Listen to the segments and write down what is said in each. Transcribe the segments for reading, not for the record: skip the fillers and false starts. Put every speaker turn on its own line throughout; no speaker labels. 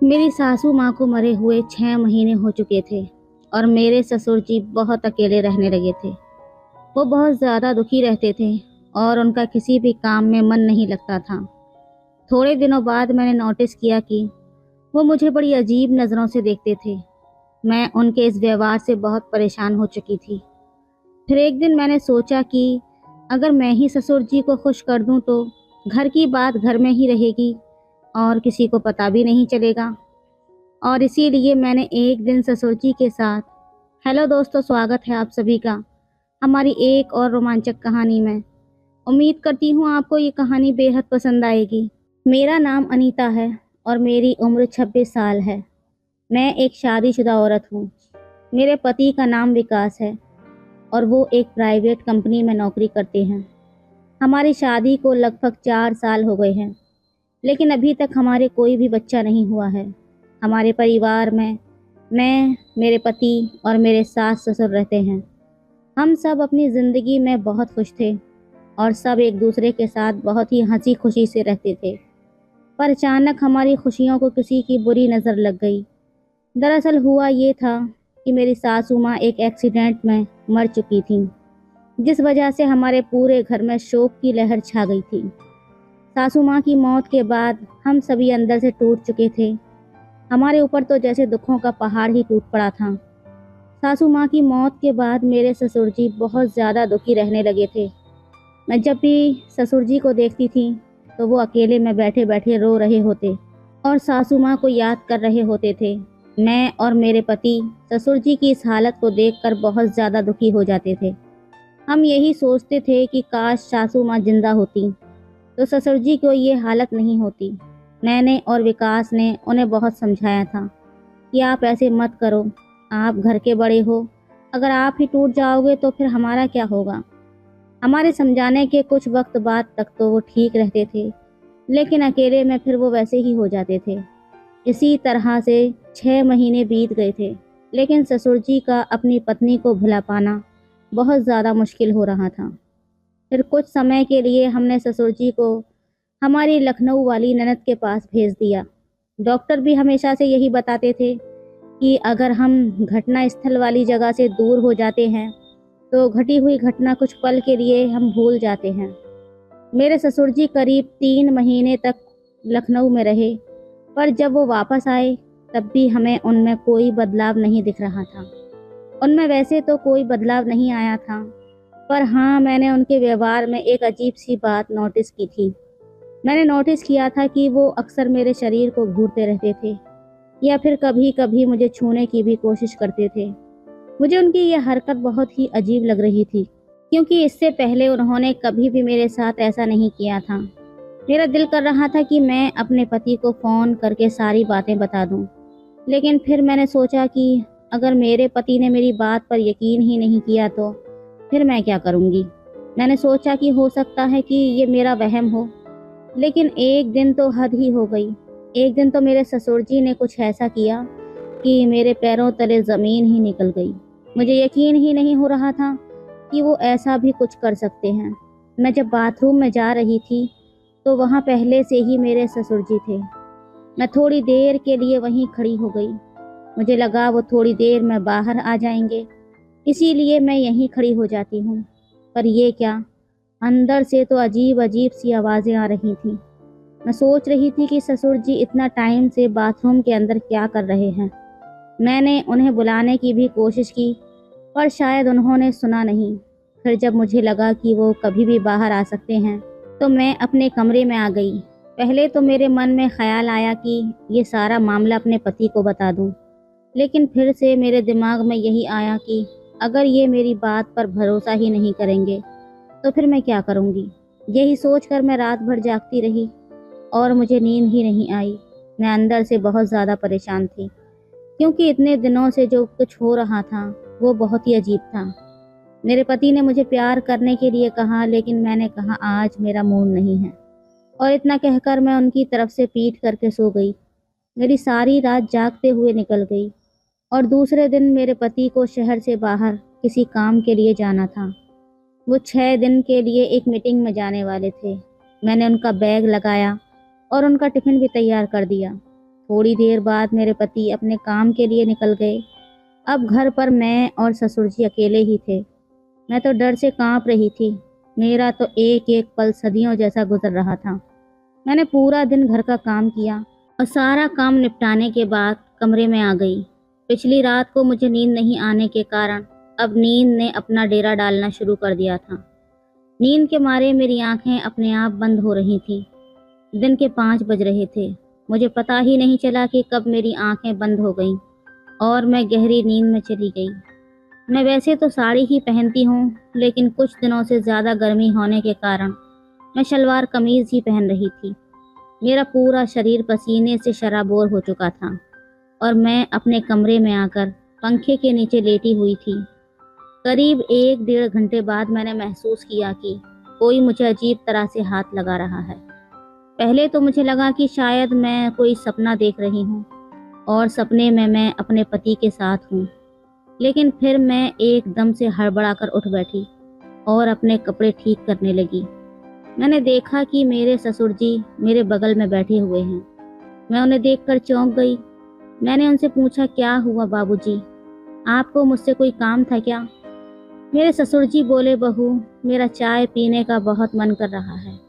मेरी सासू माँ को मरे हुए 6 महीने हो चुके थे और मेरे ससुर जी बहुत अकेले रहने लगे थे। वो बहुत ज़्यादा दुखी रहते थे और उनका किसी भी काम में मन नहीं लगता था। थोड़े दिनों बाद मैंने नोटिस किया कि वो मुझे बड़ी अजीब नज़रों से देखते थे। मैं उनके इस व्यवहार से बहुत परेशान हो चुकी थी। फिर एक दिन मैंने सोचा कि अगर मैं ही ससुर जी को खुश कर दूं तो घर की बात घर में ही रहेगी और किसी को पता भी नहीं चलेगा। और इसीलिए मैंने एक दिन ससुर जी के साथ हेलो दोस्तों, स्वागत है आप सभी का हमारी एक और रोमांचक कहानी में। उम्मीद करती हूँ आपको ये कहानी बेहद पसंद आएगी। मेरा नाम अनीता है और मेरी उम्र 26 साल है। मैं एक शादीशुदा औरत हूँ। मेरे पति का नाम विकास है और वो एक प्राइवेट कंपनी में नौकरी करते हैं। हमारी शादी को लगभग 4 साल हो गए हैं, लेकिन अभी तक हमारे कोई भी बच्चा नहीं हुआ है। हमारे परिवार में मैं, मेरे पति और मेरे सास ससुर रहते हैं। हम सब अपनी ज़िंदगी में बहुत खुश थे और सब एक दूसरे के साथ बहुत ही हंसी खुशी से रहते थे। पर अचानक हमारी खुशियों को किसी की बुरी नज़र लग गई। दरअसल हुआ ये था कि मेरी सासू माँ एक एक्सीडेंट में मर चुकी थी, जिस वजह से हमारे पूरे घर में शोक की लहर छा गई थी। सासू माँ की मौत के बाद हम सभी अंदर से टूट चुके थे। हमारे ऊपर तो जैसे दुखों का पहाड़ ही टूट पड़ा था। सासू माँ की मौत के बाद मेरे ससुर जी बहुत ज़्यादा दुखी रहने लगे थे। मैं जब भी ससुर जी को देखती थी तो वो अकेले में बैठे बैठे रो रहे होते और सासू माँ को याद कर रहे होते थे। मैं और मेरे पति ससुर जी की इस हालत को देखकर बहुत ज़्यादा दुखी हो जाते थे। हम यही सोचते थे कि काश सासू माँ जिंदा होती तो ससुर जी को ये हालत नहीं होती। मैंने और विकास ने उन्हें बहुत समझाया था कि आप ऐसे मत करो, आप घर के बड़े हो, अगर आप ही टूट जाओगे तो फिर हमारा क्या होगा। हमारे समझाने के कुछ वक्त बाद तक तो वो ठीक रहते थे, लेकिन अकेले में फिर वो वैसे ही हो जाते थे। इसी तरह से 6 महीने बीत गए थे, लेकिन ससुर जी का अपनी पत्नी को भुला पाना बहुत ज़्यादा मुश्किल हो रहा था। फिर कुछ समय के लिए हमने ससुर जी को हमारी लखनऊ वाली ननद के पास भेज दिया। डॉक्टर भी हमेशा से यही बताते थे कि अगर हम घटना स्थल वाली जगह से दूर हो जाते हैं तो घटी हुई घटना कुछ पल के लिए हम भूल जाते हैं। मेरे ससुर जी करीब 3 महीने तक लखनऊ में रहे, पर जब वो वापस आए तब भी हमें उनमें कोई बदलाव नहीं दिख रहा था। उनमें वैसे तो कोई बदलाव नहीं आया था, पर हाँ, मैंने उनके व्यवहार में एक अजीब सी बात नोटिस की थी। मैंने नोटिस किया था कि वो अक्सर मेरे शरीर को घूरते रहते थे या फिर कभी कभी मुझे छूने की भी कोशिश करते थे। मुझे उनकी यह हरकत बहुत ही अजीब लग रही थी, क्योंकि इससे पहले उन्होंने कभी भी मेरे साथ ऐसा नहीं किया था। मेरा दिल कर रहा था कि मैं अपने पति को फ़ोन करके सारी बातें बता दूं, लेकिन फिर मैंने सोचा कि अगर मेरे पति ने मेरी बात पर यकीन ही नहीं किया तो फिर मैं क्या करूंगी। मैंने सोचा कि हो सकता है कि ये मेरा वहम हो, लेकिन एक दिन तो हद ही हो गई। एक दिन तो मेरे ससुर जी ने कुछ ऐसा किया कि मेरे पैरों तले ज़मीन ही निकल गई। मुझे यकीन ही नहीं हो रहा था कि वो ऐसा भी कुछ कर सकते हैं। मैं जब बाथरूम में जा रही थी तो वहाँ पहले से ही मेरे ससुर जी थे। मैं थोड़ी देर के लिए वहीं खड़ी हो गई। मुझे लगा वो थोड़ी देर में बाहर आ जाएंगे, इसीलिए मैं यहीं खड़ी हो जाती हूँ। पर ये क्या, अंदर से तो अजीब अजीब सी आवाज़ें आ रही थीं। मैं सोच रही थी कि ससुर जी इतना टाइम से बाथरूम के अंदर क्या कर रहे हैं। मैंने उन्हें बुलाने की भी कोशिश की, पर शायद उन्होंने सुना नहीं। फिर जब मुझे लगा कि वो कभी भी बाहर आ सकते हैं तो मैं अपने कमरे में आ गई। पहले तो मेरे मन में ख्याल आया कि ये सारा मामला अपने पति को बता दूं, लेकिन फिर से मेरे दिमाग में यही आया कि अगर ये मेरी बात पर भरोसा ही नहीं करेंगे तो फिर मैं क्या करूँगी। यही सोचकर मैं रात भर जागती रही और मुझे नींद ही नहीं आई। मैं अंदर से बहुत ज़्यादा परेशान थी, क्योंकि इतने दिनों से जो कुछ हो रहा था वो बहुत ही अजीब था। मेरे पति ने मुझे प्यार करने के लिए कहा, लेकिन मैंने कहा आज मेरा मूड नहीं है, और इतना कहकर मैं उनकी तरफ से पीट करके सो गई। मेरी सारी रात जागते हुए निकल गई और दूसरे दिन मेरे पति को शहर से बाहर किसी काम के लिए जाना था। वो 6 दिन के लिए एक मीटिंग में जाने वाले थे। मैंने उनका बैग लगाया और उनका टिफ़िन भी तैयार कर दिया। थोड़ी देर बाद मेरे पति अपने काम के लिए निकल गए। अब घर पर मैं और ससुर जी अकेले ही थे। मैं तो डर से कांप रही थी। मेरा तो एक एक पल सदियों जैसा गुजर रहा था। मैंने पूरा दिन घर का काम किया और सारा काम निपटाने के बाद कमरे में आ गई। पिछली रात को मुझे नींद नहीं आने के कारण अब नींद ने अपना डेरा डालना शुरू कर दिया था। नींद के मारे मेरी आंखें अपने आप बंद हो रही थीं। दिन के 5 बज रहे थे। मुझे पता ही नहीं चला कि कब मेरी आंखें बंद हो गईं और मैं गहरी नींद में चली गई। मैं वैसे तो साड़ी ही पहनती हूँ, लेकिन कुछ दिनों से ज़्यादा गर्मी होने के कारण मैं शलवार कमीज़ ही पहन रही थी। मेरा पूरा शरीर पसीने से शराबोर हो चुका था और मैं अपने कमरे में आकर पंखे के नीचे लेटी हुई थी। करीब 1 डेढ़ घंटे बाद मैंने महसूस किया कि कोई मुझे अजीब तरह से हाथ लगा रहा है। पहले तो मुझे लगा कि शायद मैं कोई सपना देख रही हूँ और सपने में मैं अपने पति के साथ हूँ। लेकिन फिर मैं एकदम से हड़बड़ाकर उठ बैठी और अपने कपड़े ठीक करने लगी। मैंने देखा कि मेरे ससुर जी मेरे बगल में बैठे हुए हैं। मैं उन्हें देखकर चौंक गई। मैंने उनसे पूछा, क्या हुआ बाबूजी? आपको मुझसे कोई काम था क्या? मेरे ससुर जी बोले, बहू, मेरा चाय पीने का बहुत मन कर रहा है।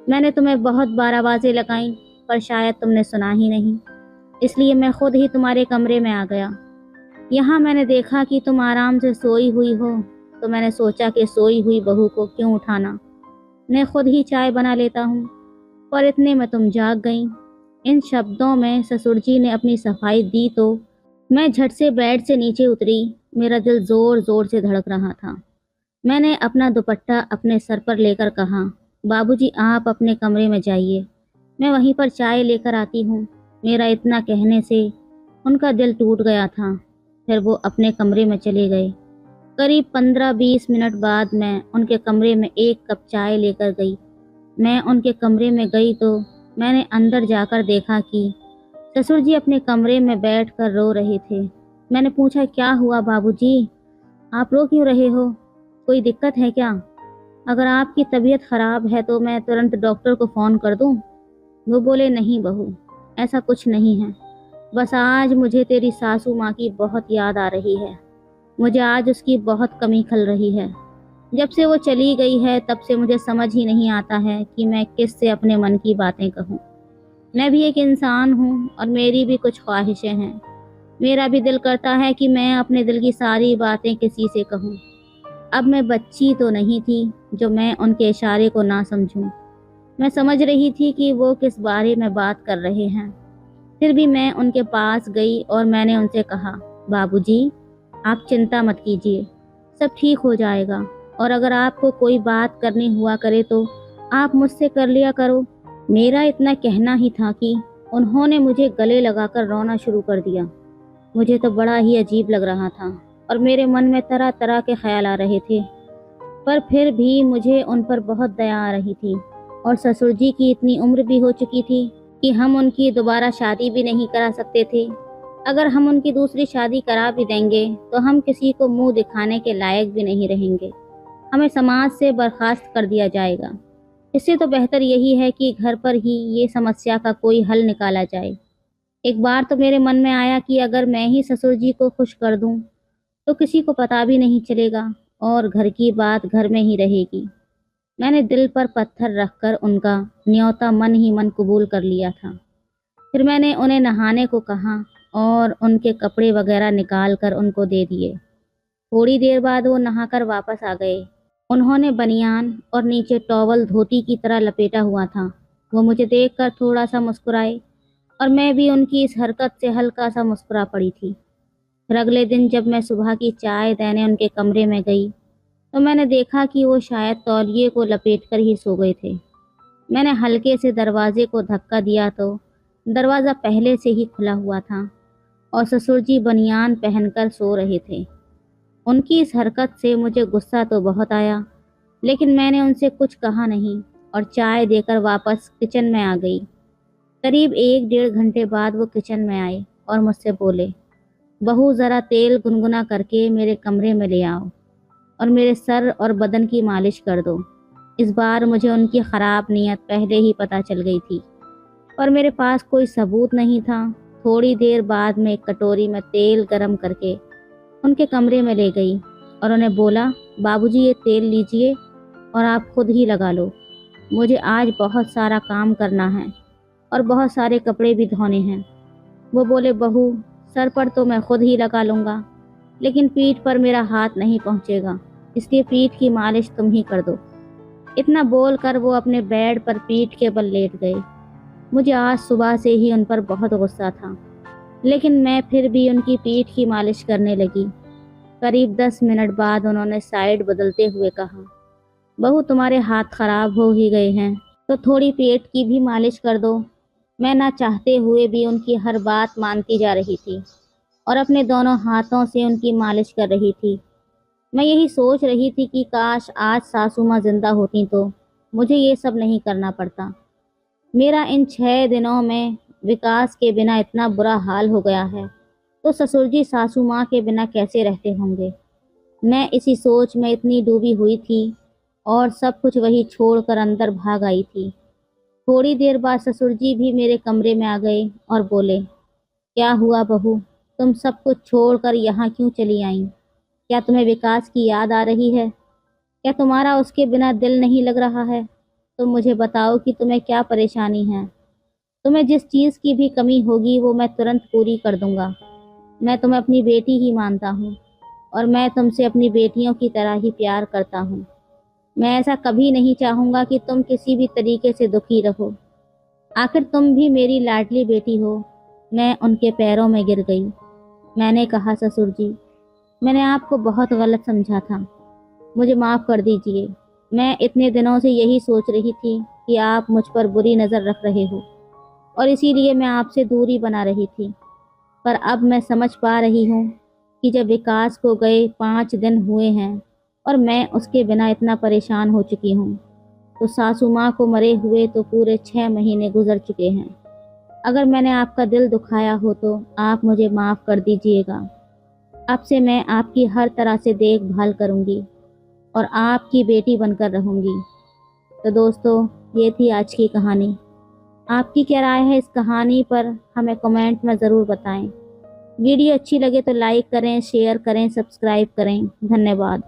मैंने तुम्हें बहुत बार आवाज़ें लगाईं, पर शायद तुमने सुना ही नहीं, इसलिए मैं खुद ही तुम्हारे कमरे में आ गया। यहाँ मैंने देखा कि तुम आराम से सोई हुई हो, तो मैंने सोचा कि सोई हुई बहू को क्यों उठाना, मैं खुद ही चाय बना लेता हूँ। पर इतने में तुम जाग गईं। इन शब्दों में ससुर जी ने अपनी सफाई दी तो मैं झट से बेड से नीचे उतरी। मेरा दिल जोर जोर से धड़क रहा था। मैंने अपना दुपट्टा अपने सर पर लेकर कहा, बाबूजी आप अपने कमरे में जाइए, मैं वहीं पर चाय लेकर आती हूँ। मेरा इतना कहने से उनका दिल टूट गया था। फिर वो अपने कमरे में चले गए। करीब 15-20 मिनट बाद मैं उनके कमरे में एक कप चाय लेकर गई। मैं उनके कमरे में गई तो मैंने अंदर जाकर देखा कि ससुर जी अपने कमरे में बैठकर रो रहे थे। मैंने पूछा, क्या हुआ बाबूजी? आप रो क्यों रहे हो? कोई दिक्कत है क्या? अगर आपकी तबीयत खराब है तो मैं तुरंत डॉक्टर को फ़ोन कर दूं? वो बोले, नहीं बहू, ऐसा कुछ नहीं है। बस आज मुझे तेरी सासू माँ की बहुत याद आ रही है। मुझे आज उसकी बहुत कमी खल रही है। जब से वो चली गई है तब से मुझे समझ ही नहीं आता है कि मैं किससे अपने मन की बातें कहूँ। मैं भी एक इंसान हूँ और मेरी भी कुछ ख्वाहिशें हैं। मेरा भी दिल करता है कि मैं अपने दिल की सारी बातें किसी से कहूँ। अब मैं बच्ची तो नहीं थी जो मैं उनके इशारे को ना समझूं। मैं समझ रही थी कि वो किस बारे में बात कर रहे हैं। फिर भी मैं उनके पास गई और मैंने उनसे कहा, बाबूजी, आप चिंता मत कीजिए, सब ठीक हो जाएगा। और अगर आपको कोई बात करनी हुआ करे तो आप मुझसे कर लिया करो। मेरा इतना कहना ही था कि उन्होंने मुझे गले लगाकर रोना शुरू कर दिया। मुझे तो बड़ा ही अजीब लग रहा था और मेरे मन में तरह तरह के ख्याल आ रहे थे, पर फिर भी मुझे उन पर बहुत दया आ रही थी। और ससुर जी की इतनी उम्र भी हो चुकी थी कि हम उनकी दोबारा शादी भी नहीं करा सकते थे। अगर हम उनकी दूसरी शादी करा भी देंगे तो हम किसी को मुंह दिखाने के लायक भी नहीं रहेंगे। हमें समाज से बर्खास्त कर दिया जाएगा। इससे तो बेहतर यही है कि घर पर ही ये समस्या का कोई हल निकाला जाए। एक बार तो मेरे मन में आया कि अगर मैं ही ससुर जी को खुश कर दूं तो किसी को पता भी नहीं चलेगा और घर की बात घर में ही रहेगी। मैंने दिल पर पत्थर रखकर उनका न्योता मन ही मन कबूल कर लिया था। फिर मैंने उन्हें नहाने को कहा और उनके कपड़े वगैरह निकाल कर उनको दे दिए। थोड़ी देर बाद वो नहाकर वापस आ गए। उन्होंने बनियान और नीचे टॉवल धोती की तरह लपेटा हुआ था। वो मुझे देखकर थोड़ा सा मुस्कुराए और मैं भी उनकी इस हरकत से हल्का सा मुस्कुरा पड़ी थी। फिर अगले दिन जब मैं सुबह की चाय देने उनके कमरे में गई तो मैंने देखा कि वो शायद तौलिए को लपेटकर ही सो गए थे। मैंने हल्के से दरवाजे को धक्का दिया तो दरवाज़ा पहले से ही खुला हुआ था और ससुर जी बनियान पहनकर सो रहे थे। उनकी इस हरकत से मुझे गुस्सा तो बहुत आया, लेकिन मैंने उनसे कुछ कहा नहीं और चाय देकर वापस किचन में आ गई। करीब 1 डेढ़ घंटे बाद वो किचन में आए और मुझसे बोले, बहू, ज़रा तेल गुनगुना करके मेरे कमरे में ले आओ और मेरे सर और बदन की मालिश कर दो। इस बार मुझे उनकी ख़राब नीयत पहले ही पता चल गई थी। और मेरे पास कोई सबूत नहीं था। थोड़ी देर बाद मैं एक कटोरी में तेल गरम करके उनके कमरे में ले गई और उन्हें बोला, बाबूजी ये तेल लीजिए और आप खुद ही लगा लो। मुझे आज बहुत सारा काम करना है और बहुत सारे कपड़े भी धोने हैं। वो बोले, बहू सर पर तो मैं खुद ही लगा लूँगा, लेकिन पीठ पर मेरा हाथ नहीं पहुँचेगा, इसलिए पीठ की मालिश तुम ही कर दो। इतना बोलकर वो अपने बेड पर पीठ के बल लेट गए। मुझे आज सुबह से ही उन पर बहुत गुस्सा था, लेकिन मैं फिर भी उनकी पीठ की मालिश करने लगी। करीब 10 मिनट बाद उन्होंने साइड बदलते हुए कहा, बहू तुम्हारे हाथ खराब हो ही गए हैं तो थोड़ी पेट की भी मालिश कर दो। मैं ना चाहते हुए भी उनकी हर बात मानती जा रही थी और अपने दोनों हाथों से उनकी मालिश कर रही थी। मैं यही सोच रही थी कि काश आज सासू माँ जिंदा होती तो मुझे ये सब नहीं करना पड़ता। मेरा इन 6 दिनों में विकास के बिना इतना बुरा हाल हो गया है, तो ससुर जी सासू माँ के बिना कैसे रहते होंगे। मैं इसी सोच में इतनी डूबी हुई थी और सब कुछ वही छोड़कर अंदर भाग आई थी। थोड़ी देर बाद ससुर जी भी मेरे कमरे में आ गए और बोले, क्या हुआ बहू, तुम सब कुछ छोड़कर यहाँ क्यों चली आई? क्या तुम्हें विकास की याद आ रही है? क्या तुम्हारा उसके बिना दिल नहीं लग रहा है? तुम मुझे बताओ कि तुम्हें क्या परेशानी है। तुम्हें जिस चीज़ की भी कमी होगी वो मैं तुरंत पूरी कर दूंगा। मैं तुम्हें अपनी बेटी ही मानता हूँ और मैं तुमसे अपनी बेटियों की तरह ही प्यार करता हूँ। मैं ऐसा कभी नहीं चाहूँगा कि तुम किसी भी तरीके से दुखी रहो। आखिर तुम भी मेरी लाडली बेटी हो। मैं उनके पैरों में गिर गई। मैंने कहा, ससुर जी मैंने आपको बहुत गलत समझा था, मुझे माफ़ कर दीजिए। मैं इतने दिनों से यही सोच रही थी कि आप मुझ पर बुरी नज़र रख रहे हो और इसीलिए मैं आपसे दूरी बना रही थी। पर अब मैं समझ पा रही हूँ कि जब विकास को गए 5 दिन हुए हैं और मैं उसके बिना इतना परेशान हो चुकी हूँ, तो सासू माँ को मरे हुए तो पूरे 6 महीने गुजर चुके हैं। अगर मैंने आपका दिल दुखाया हो तो आप मुझे माफ़ कर दीजिएगा। अब से मैं आपकी हर तरह से देखभाल करूँगी और आपकी बेटी बनकर रहूँगी। तो दोस्तों, ये थी आज की कहानी। आपकी क्या राय है इस कहानी पर हमें कमेंट में ज़रूर बताएं। वीडियो अच्छी लगे तो लाइक करें, शेयर करें, सब्सक्राइब करें। धन्यवाद।